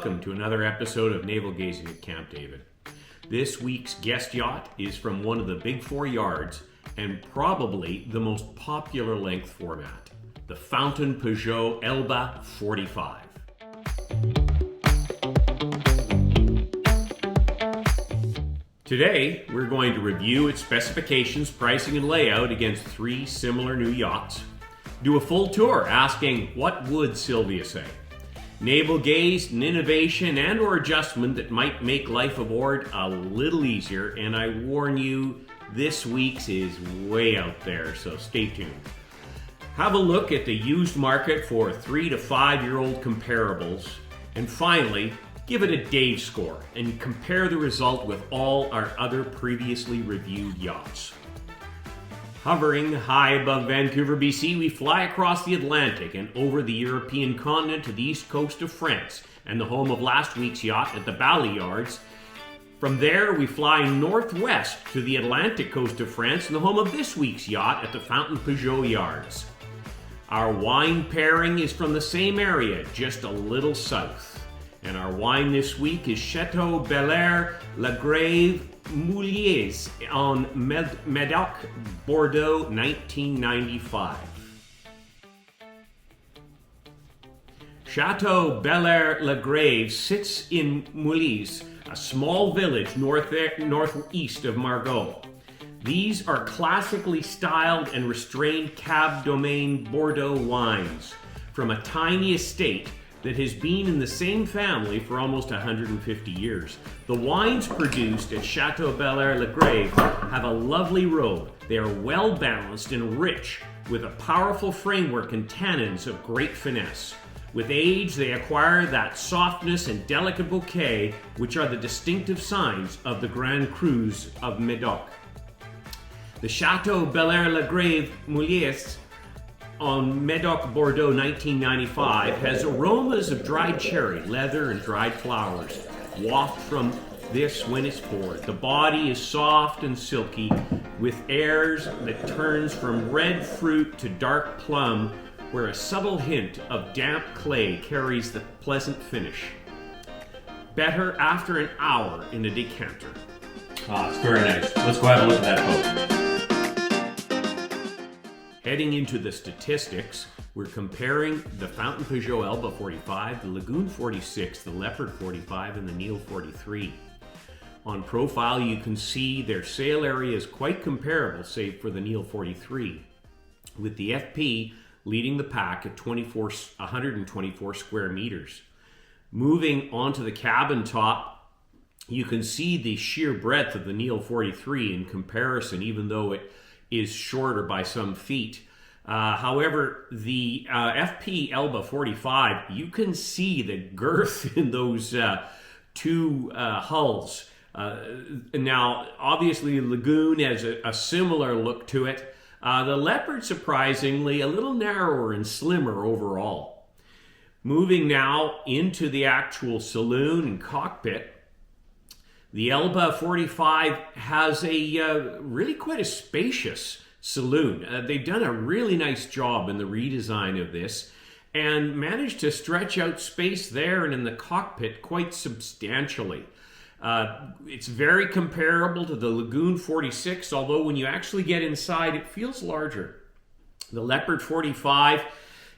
welcome to another episode of Naval Gazing at Camp David. This week's guest yacht is from one of the big four yards and probably the most popular length format, the Fountaine Pajot Elba 45. Today, we're going to review its specifications, pricing, and layout against three similar new yachts, do a full tour asking what would Sylvia say, naval gaze, an innovation and or adjustment that might make life aboard a little easier, and I warn you, this week's is way out there, so stay tuned. Have a look at the used market for 3 to 5 year old comparables, and finally, give it a Dave score and compare the result with all our other previously reviewed yachts. Hovering high above Vancouver, BC, we fly across the Atlantic and over the European continent to the east coast of France and the home of last week's yacht at the Bali Yards. From there, we fly northwest to the Atlantic coast of France and the home of this week's yacht at the Fountaine Pajot Yards. Our wine pairing is from the same area, just a little south. And our wine this week is Chateau Bel-Air Lagrave Moulis on Medoc Bordeaux 1995. Chateau Bel-Air Lagrave sits in Moolees, a small village northeast of Margaux. These are classically styled and restrained Cab-dominate Bordeaux wines from a tiny estate that has been in the same family for almost 150 years. The wines produced at Chateau Bel-Air Lagrave have a lovely robe. They are well balanced and rich with a powerful framework and tannins of great finesse. With age, they acquire that softness and delicate bouquet, which are the distinctive signs of the Grand Crus of Médoc. The Chateau Bel-Air Lagrave Moulis on Medoc Bordeaux 1995 has aromas of dried cherry, leather, and dried flowers. Waft from this when it's poured. The body is soft and silky with airs that turns from red fruit to dark plum, where a subtle hint of damp clay carries the pleasant finish. Better after an hour in a decanter. It's very nice. Let's go have a look at that boat. Heading into the statistics, we're comparing the Fountaine Pajot Elba 45, the Lagoon 46, the Leopard 45, and the Neil 43. On profile, you can see their sail area is quite comparable, save for the Neil 43, with the FP leading the pack at 124 square meters. Moving onto the cabin top, you can see the sheer breadth of the Neil 43 in comparison, even though it is shorter by some feet. However, the FP Elba 45, you can see the girth in those two hulls. Now, obviously, Lagoon has a similar look to it. The Leopard, surprisingly, a little narrower and slimmer overall. Moving now into the actual saloon and cockpit, the Elba 45 has a really quite a spacious saloon. They've done a really nice job in the redesign of this and managed to stretch out space there and in the cockpit quite substantially. It's very comparable to the Lagoon 46, although when you actually get inside, it feels larger. The Leopard 45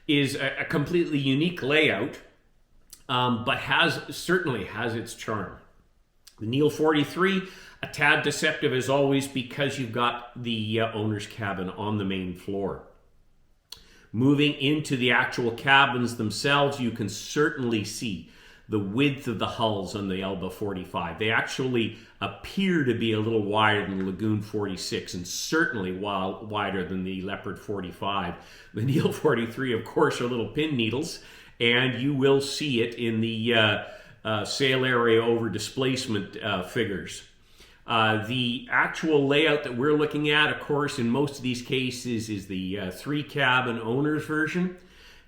is a completely unique layout, but certainly has its charm. The Neil 43, a tad deceptive as always because you've got the owner's cabin on the main floor. Moving into the actual cabins themselves, you can certainly see the width of the hulls on the Elba 45. They actually appear to be a little wider than the Lagoon 46 and certainly wider than the Leopard 45. The Neil 43, of course, are little pin needles, and you will see it in the sail area over displacement figures. The actual layout that we're looking at, of course, in most of these cases is the 3-cabin owner's version.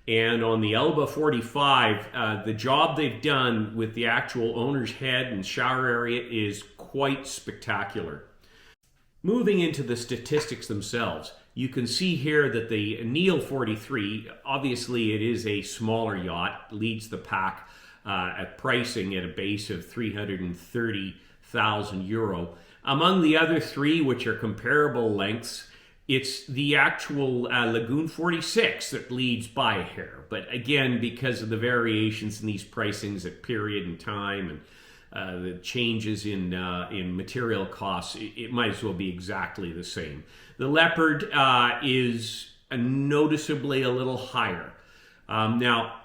And on the Elba 45, the job they've done with the actual owner's head and shower area is quite spectacular. Moving into the statistics themselves, you can see here that the Neil 43, obviously it is a smaller yacht, leads the pack at pricing at a base of €330,000. Among the other three, which are comparable lengths, it's the actual Lagoon 46 that leads by a hair. But again, because of the variations in these pricings at period and time and the changes in material costs, it might as well be exactly the same. The Leopard is noticeably a little higher. Now,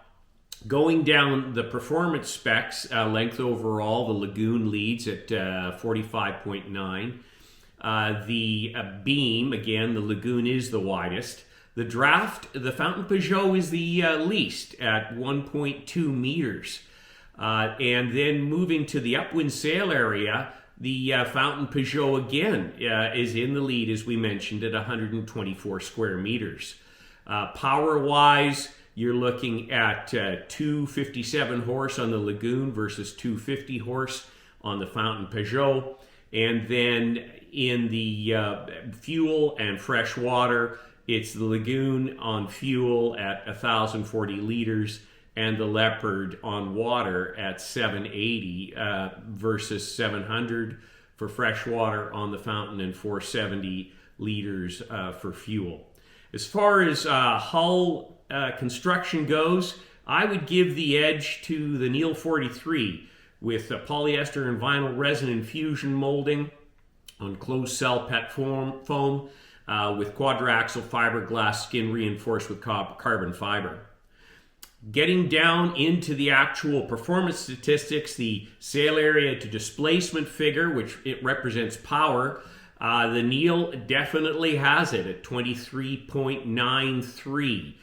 going down the performance specs, length overall, the Lagoon leads at 45.9. The beam, again, the Lagoon is the widest. The draft, the Fountaine Pajot is the least at 1.2 meters. And then moving to the upwind sail area, the Fountaine Pajot again is in the lead, as we mentioned, at 124 square meters. Power-wise, you're looking at 257 horse on the Lagoon versus 250 horse on the Fountaine Pajot. And then in the fuel and fresh water, it's the Lagoon on fuel at 1,040 liters and the Leopard on water at 780 versus 700 for fresh water on the Fountain and 470 liters for fuel. As far as hull construction goes, I would give the edge to the Neil 43 with polyester and vinyl resin infusion molding on closed cell PET foam with quadraxle fiberglass skin reinforced with carbon fiber. Getting down into the actual performance statistics, the sail area to displacement figure, which it represents power, the Neil definitely has it at 23.93,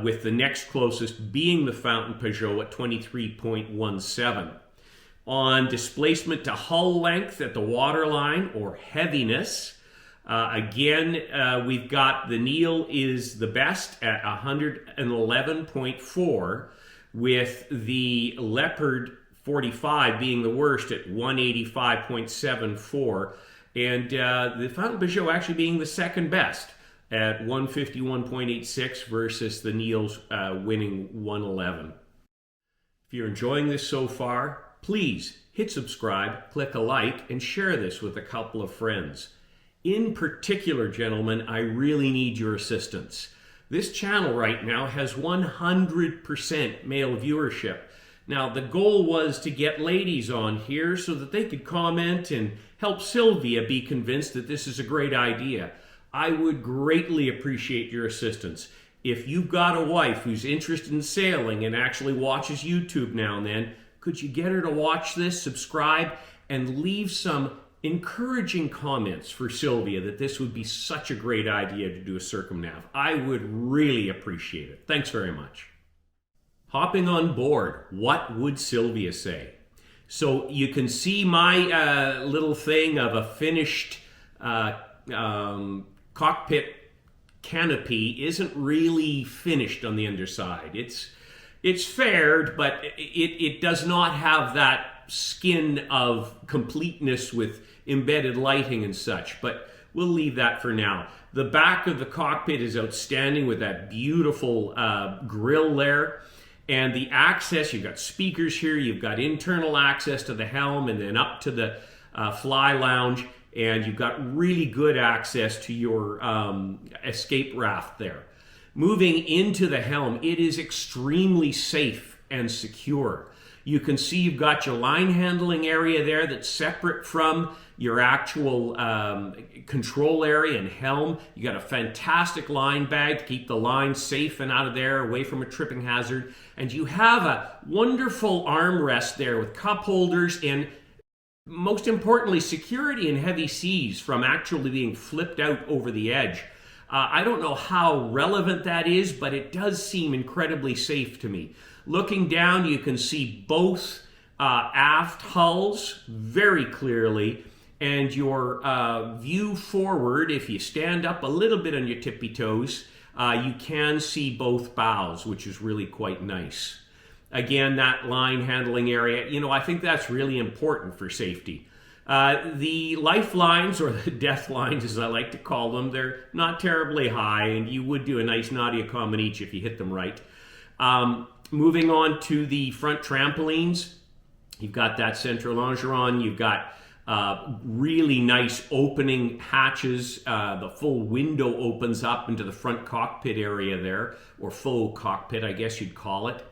with the next closest being the Fountaine Pajot at 23.17. On displacement to hull length at the waterline or heaviness, again, we've got the Neil is the best at 111.4, with the Leopard 45 being the worst at 185.74, and the Fountaine Pajot actually being the second best at 151.86 versus the Neil's winning 111. If you're enjoying this so far, please hit subscribe, click a like, and share this with a couple of friends. In particular, gentlemen, I really need your assistance. This channel right now has 100% male viewership. Now, the goal was to get ladies on here so that they could comment and help Sylvia be convinced that this is a great idea. I would greatly appreciate your assistance. If you've got a wife who's interested in sailing and actually watches YouTube now and then, could you get her to watch this, subscribe, and leave some encouraging comments for Sylvia that this would be such a great idea to do a circumnav. I would really appreciate it. Thanks very much. Hopping on board, what would Sylvia say? So you can see my little thing of a finished cockpit canopy isn't really finished on the underside. It's faired, but it does not have that skin of completeness with embedded lighting and such, but we'll leave that for now. The back of the cockpit is outstanding with that beautiful grille there. And the access, you've got speakers here, you've got internal access to the helm and then up to the fly lounge, and you've got really good access to your escape raft there. Moving into the helm, it is extremely safe and secure. You can see you've got your line handling area there that's separate from your actual control area and helm. You got a fantastic line bag to keep the line safe and out of there, away from a tripping hazard. And you have a wonderful armrest there with cup holders and, most importantly, security in heavy seas from actually being flipped out over the edge. I don't know how relevant that is, but it does seem incredibly safe to me. Looking down, you can see both aft hulls very clearly, and your view forward, if you stand up a little bit on your tippy toes, you can see both bows, which is really quite nice. Again, that line handling area, I think that's really important for safety. The lifelines, or the death lines as I like to call them, they're not terribly high, and you would do a nice Nadia Comaneci if you hit them right. Moving on to the front trampolines, you've got that central longeron. You've got really nice opening hatches. The full window opens up into the front cockpit area there, or faux cockpit, I guess you'd call it.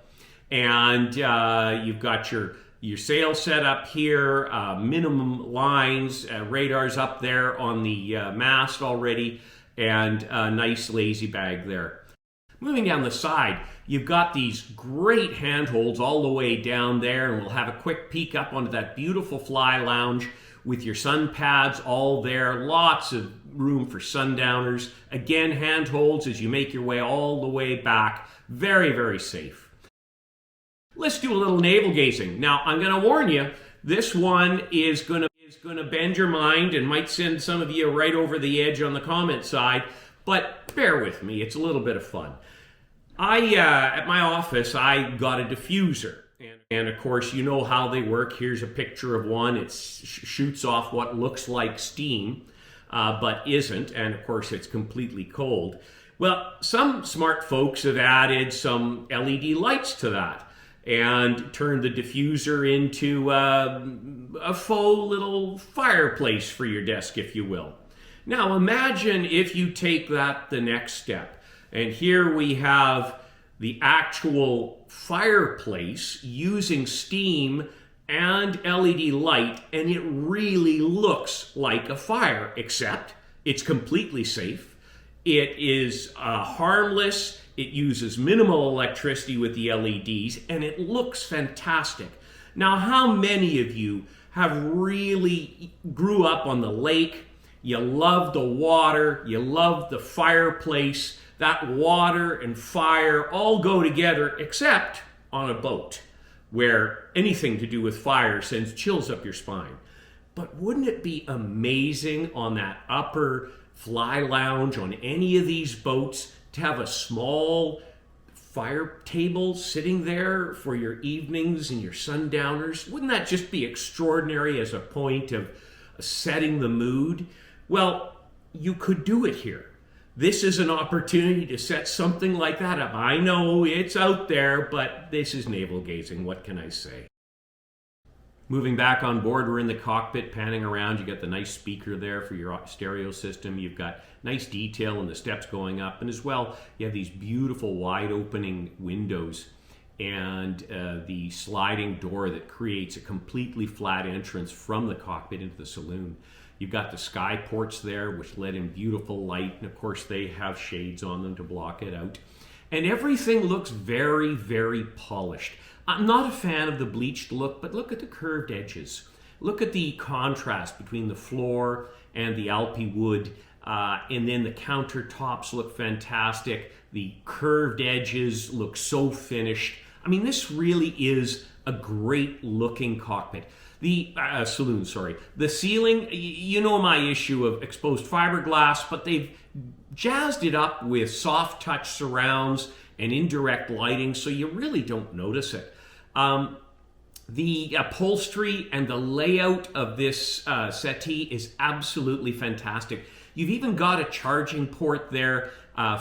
And you've got your sail set up here, minimum lines, radars up there on the mast already, and a nice lazy bag there. Moving down the side, you've got these great handholds all the way down there, and we'll have a quick peek up onto that beautiful fly lounge with your sun pads all there. Lots of room for sundowners. Again, handholds as you make your way all the way back. Very, very safe. Let's do a little navel gazing. Now, I'm going to warn you, this one is going to bend your mind and might send some of you right over the edge on the comment side, but bear with me, it's a little bit of fun. At my office, I got a diffuser. And of course, you know how they work. Here's a picture of one. It shoots off what looks like steam, but isn't. And of course, it's completely cold. Well, some smart folks have added some LED lights to that and turned the diffuser into a faux little fireplace for your desk, if you will. Now, imagine if you take that the next step. And here we have the actual fireplace using steam and LED light, and it really looks like a fire, except it's completely safe. It is harmless. It uses minimal electricity with the LEDs, and it looks fantastic. Now, how many of you have really grew up on the lake? You love the water, you love the fireplace. That water and fire all go together, except on a boat, where anything to do with fire sends chills up your spine. But wouldn't it be amazing on that upper fly lounge on any of these boats to have a small fire table sitting there for your evenings and your sundowners? Wouldn't that just be extraordinary as a point of setting the mood? Well, you could do it here. This is an opportunity to set something like that up. I know it's out there, but this is navel gazing. What can I say? Moving back on board, we're in the cockpit, panning around. You got the nice speaker there for your stereo system. You've got nice detail in the steps going up. And as well, you have these beautiful wide opening windows and the sliding door that creates a completely flat entrance from the cockpit into the saloon. You've got the sky ports there, which let in beautiful light, and of course they have shades on them to block it out. And everything looks very, very polished. I'm not a fan of the bleached look, but look at the curved edges. Look at the contrast between the floor and the Alpi wood, and then the countertops look fantastic. The curved edges look so finished. I mean, this really is a great looking cockpit. The saloon, sorry. The ceiling, you know my issue of exposed fiberglass, but they've jazzed it up with soft touch surrounds and indirect lighting, so you really don't notice it. The upholstery and the layout of this settee is absolutely fantastic. You've even got a charging port there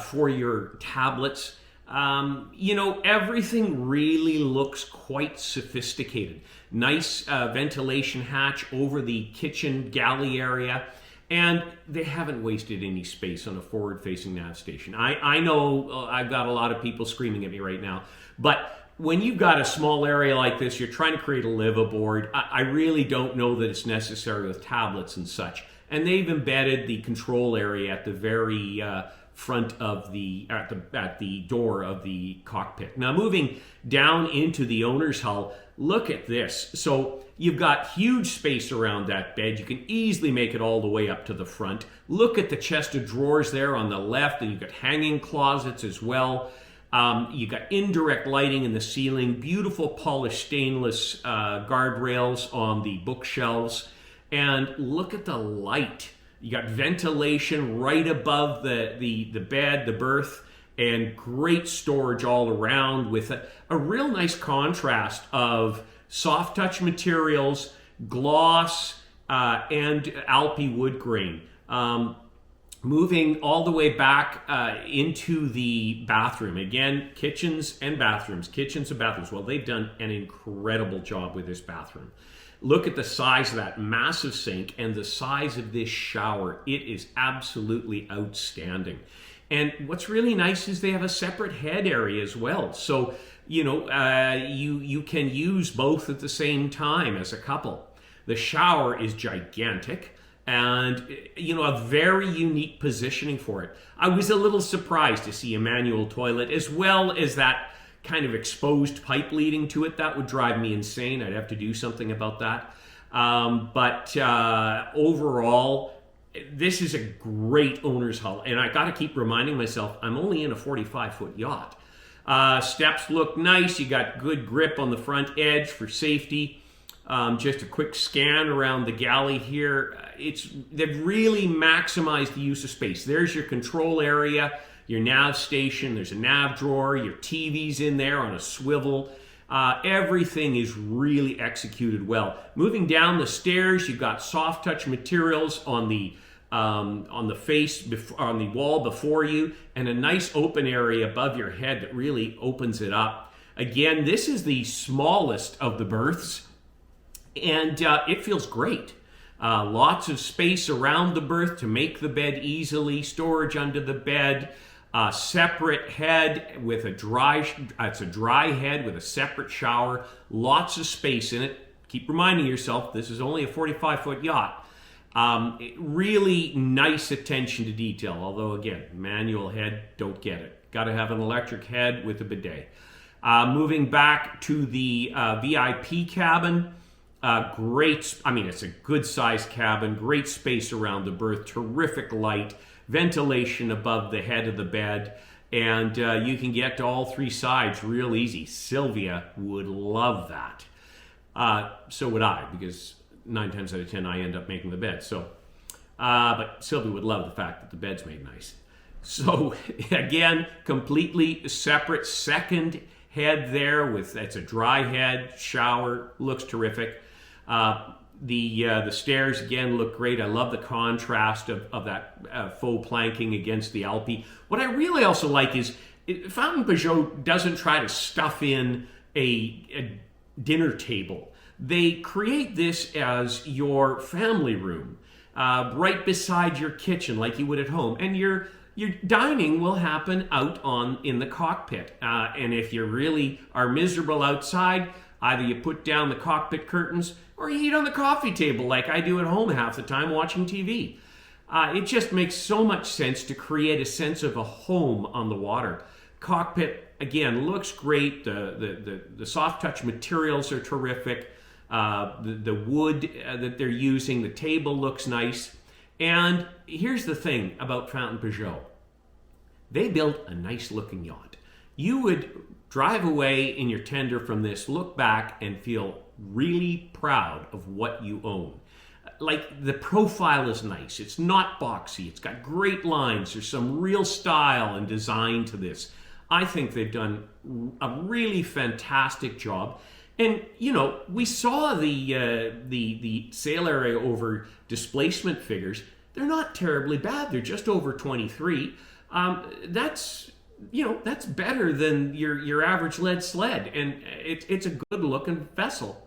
for your tablets. You know, everything really looks quite sophisticated. Nice ventilation hatch over the kitchen galley area, and they haven't wasted any space on a forward-facing nav station. I know I've got a lot of people screaming at me right now, but when you've got a small area like this, you're trying to create a liveaboard. I really don't know that it's necessary with tablets and such. And they've embedded the control area at the very front of at the door of the cockpit. Now, moving down into the owner's hull, look at this. So you've got huge space around that bed. You can easily make it all the way up to the front. Look at the chest of drawers there on the left, and you've got hanging closets as well. You've got indirect lighting in the ceiling, beautiful polished stainless guardrails on the bookshelves, and look at the light. You got ventilation right above the bed, the berth, and great storage all around with a real nice contrast of soft touch materials, gloss, and Alpi wood grain. Moving all the way back into the bathroom. Again, kitchens and bathrooms. Well, they've done an incredible job with this bathroom. Look at the size of that massive sink and the size of this shower. It is absolutely outstanding. And what's really nice is they have a separate head area as well. So, you can use both at the same time as a couple. The shower is gigantic. And, a very unique positioning for it. I was a little surprised to see a manual toilet as well as that kind of exposed pipe leading to it. That would drive me insane. I'd have to do something about that. But overall, this is a great owner's hull. And I got to keep reminding myself, I'm only in a 45-foot yacht. Steps look nice. You got good grip on the front edge for safety. Just a quick scan around the galley here. They've really maximized the use of space. There's your control area, your nav station. There's a nav drawer. Your TV's in there on a swivel. Everything is really executed well. Moving down the stairs, you've got soft touch materials on the on the wall before you, and a nice open area above your head that really opens it up. Again, this is the smallest of the berths. And it feels great. Lots of space around the berth to make the bed easily. Storage under the bed. Separate head with it's a dry head with a separate shower. Lots of space in it. Keep reminding yourself, this is only a 45-foot yacht. Really nice attention to detail. Although, again, manual head, don't get it. Got to have an electric head with a bidet. Moving back to the VIP cabin. It's a good sized cabin, great space around the berth, terrific light, ventilation above the head of the bed, and you can get to all three sides real easy. Sylvia would love that. So would I, because 9 times out of 10 I end up making the bed. But Sylvia would love the fact that the bed's made nice. So again, completely separate second head there it's a dry head, shower, looks terrific. The stairs again look great. I love the contrast of that faux planking against the Alpi. What I really also like is Fountaine Pajot doesn't try to stuff in a dinner table. They create this as your family room, right beside your kitchen like you would at home. And your dining will happen out in the cockpit. And if you really are miserable outside, either you put down the cockpit curtains or you eat on the coffee table like I do at home half the time watching TV. It just makes so much sense to create a sense of a home on the water. Cockpit, again, looks great. The soft touch materials are terrific. The wood that they're using, the table looks nice. And here's the thing about Fountaine Pajot. They built a nice looking yacht. You would drive away in your tender from this, look back and feel really proud of what you own. Like, the profile is nice. It's not boxy. It's got great lines. There's some real style and design to this. I think they've done a really fantastic job. And, we saw the sail area over displacement figures. They're not terribly bad. They're just over 23. That's better than your average lead sled, and it's a good looking vessel.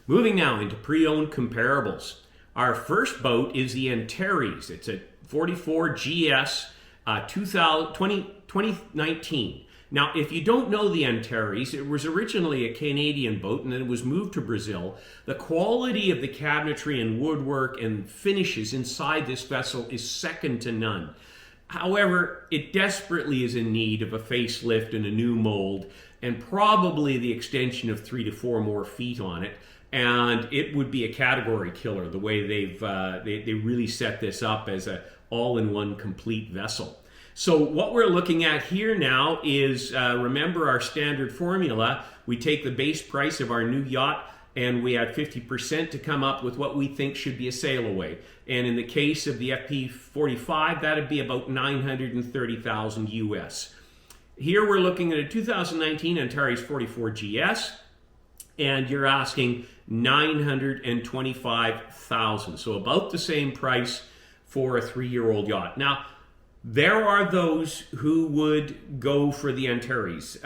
Moving now into pre-owned comparables. Our first boat is the Antares. It's a 44 GS 2019. Now, if you don't know the Antares, it was originally a Canadian boat and then it was moved to Brazil. The quality of the cabinetry and woodwork and finishes inside this vessel is second to none. However, it desperately is in need of a facelift and a new mold, and probably the extension of 3 to 4 more feet on it. And it would be a category killer the way they really set this up as a all-in-one complete vessel. So what we're looking at here now is, remember our standard formula. We take the base price of our new yacht and we add 50% to come up with what we think should be a sail away. And in the case of the FP45, that'd be about $930,000 US. Here we're looking at a 2019 Antares 44 GS, and you're asking $925,000. So about the same price for a 3-year-old yacht. Now, there are those who would go for the Antares.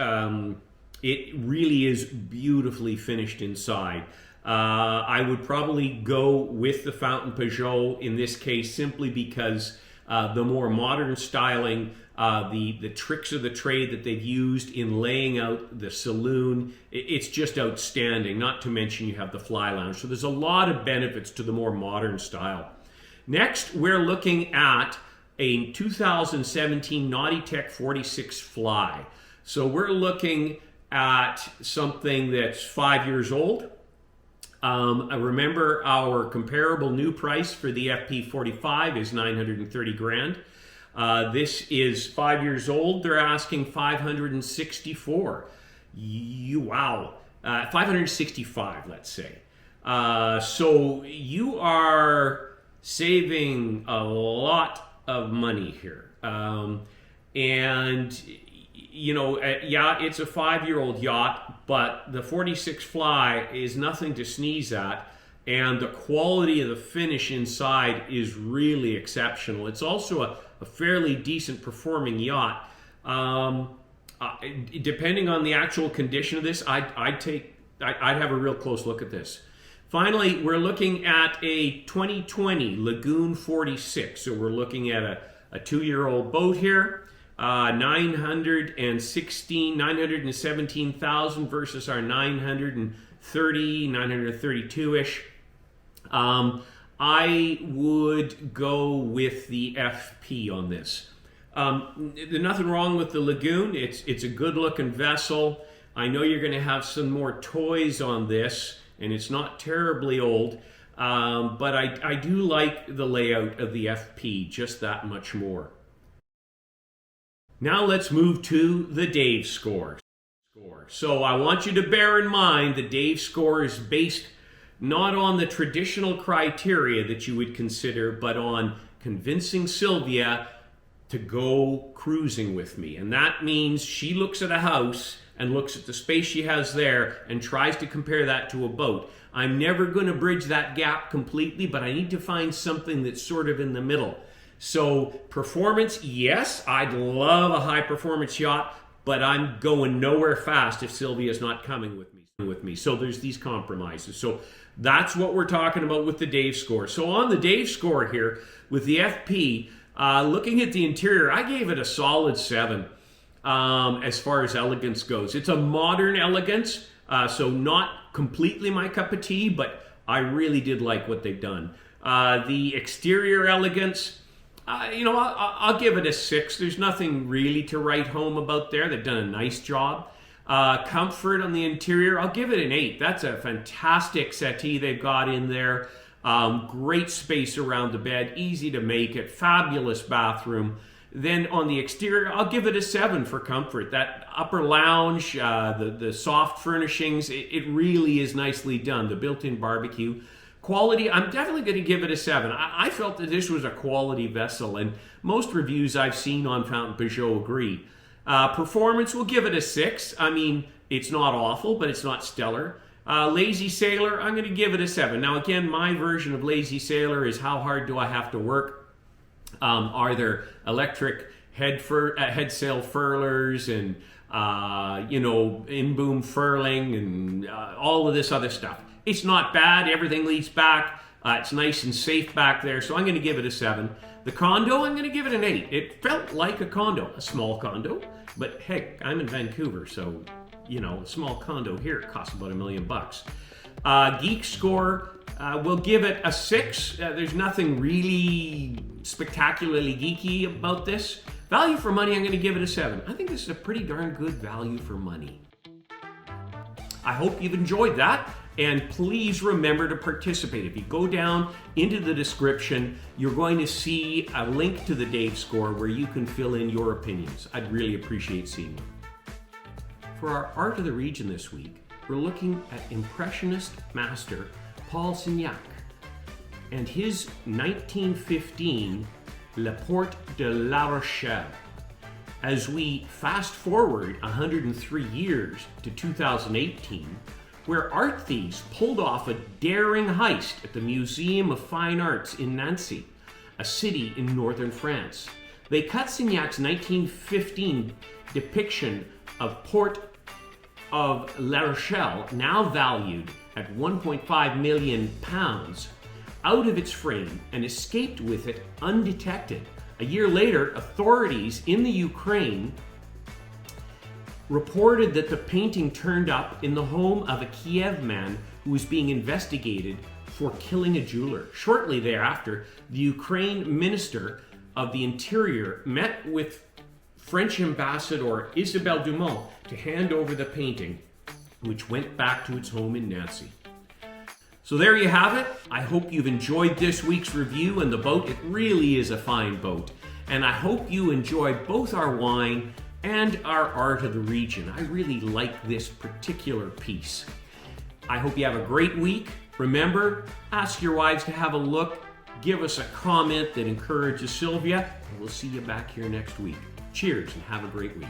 It really is beautifully finished inside. I would probably go with the Fountaine Pajot in this case simply because the more modern styling, the tricks of the trade that they've used in laying out the saloon, it's just outstanding, not to mention you have the fly lounge. So there's a lot of benefits to the more modern style. Next, we're looking at a 2017 Naughty Tech 46 Fly. So we're looking at something that's 5 years old. I remember our comparable new price for the FP45 is 930 grand. This is 5 years old. They're asking 564. Wow. 565, let's say. So you are saving a lot of money here. And you know, yeah, it's a 5-year-old yacht, but the 46 Fly is nothing to sneeze at, and the quality of the finish inside is really exceptional. It's also a fairly decent performing yacht. Depending on the actual condition of this, I'd have a real close look at this. Finally, we're looking at a 2020 Lagoon 46. So we're looking at a 2-year-old boat here. 917,000 versus our 932-ish. I would go with the FP on this. There's nothing wrong with the Lagoon. It's a good looking vessel. I know you're going to have some more toys on this, and it's not terribly old, but I do like the layout of the FP just that much more. Now let's move to the Dave score. So I want you to bear in mind the Dave score is based not on the traditional criteria that you would consider, but on convincing Sylvia to go cruising with me. And that means she looks at a house and looks at the space she has there and tries to compare that to a boat. I'm never going to bridge that gap completely, but I need to find something that's sort of in the middle. So performance, yes, I'd love a high performance yacht, but I'm going nowhere fast if Sylvia's not coming with me. So there's these compromises. So that's what we're talking about with the Dave score. So on the Dave score here with the FP, looking at the interior, I gave it a solid 7 as far as elegance goes. It's a modern elegance, so not completely my cup of tea, but I really did like what they've done. The exterior elegance, I'll give it a 6. There's nothing really to write home about there. They've done a nice job. Comfort on the interior, I'll give it an 8. That's a fantastic settee they've got in there. Great space around the bed, easy to make it, fabulous bathroom. Then on the exterior, I'll give it a 7 for comfort. That upper lounge, the soft furnishings, it really is nicely done. The built-in barbecue. Quality, I'm definitely going to give it a 7. I felt that this was a quality vessel, and most reviews I've seen on Fountaine Pajot agree. Performance, we'll give it a 6. I mean, it's not awful, but it's not stellar. Lazy Sailor, I'm going to give it a 7. Now, again, my version of Lazy Sailor is how hard do I have to work? Are there electric head sail furlers and, in-boom furling and all of this other stuff? It's not bad. Everything leads back. It's nice and safe back there, so I'm going to give it a 7. The condo, I'm going to give it an 8. It felt like a condo, a small condo, but heck, I'm in Vancouver, so, a small condo here costs about $1 million. Geek score, we'll give it a 6. There's nothing really spectacularly geeky about this. Value for money, I'm going to give it a 7. I think this is a pretty darn good value for money. I hope you've enjoyed that. And please remember to participate. If you go down into the description, you're going to see a link to the Dave score where you can fill in your opinions. I'd really appreciate seeing them. For our Art of the Region this week, we're looking at Impressionist master Paul Signac and his 1915 La Porte de la Rochelle. As we fast forward 103 years to 2018, where art thieves pulled off a daring heist at the Museum of Fine Arts in Nancy. a city in northern France. They cut Signac's 1915 depiction of Port of La Rochelle, now valued at £1.5 million, out of its frame and escaped with it undetected. A year later, authorities in the Ukraine reported that the painting turned up in the home of a Kiev man who was being investigated for killing a jeweler. Shortly thereafter, the Ukraine Minister of the Interior met with French Ambassador Isabelle Dumont to hand over the painting, which went back to its home in Nancy. So there you have it. I hope you've enjoyed this week's review and the boat. It really is a fine boat. And I hope you enjoy both our wine and our art of the region. I really like this particular piece. I hope you have a great week. Remember, ask your wives to have a look. Give us a comment that encourages Sylvia. And we'll see you back here next week. Cheers and have a great week.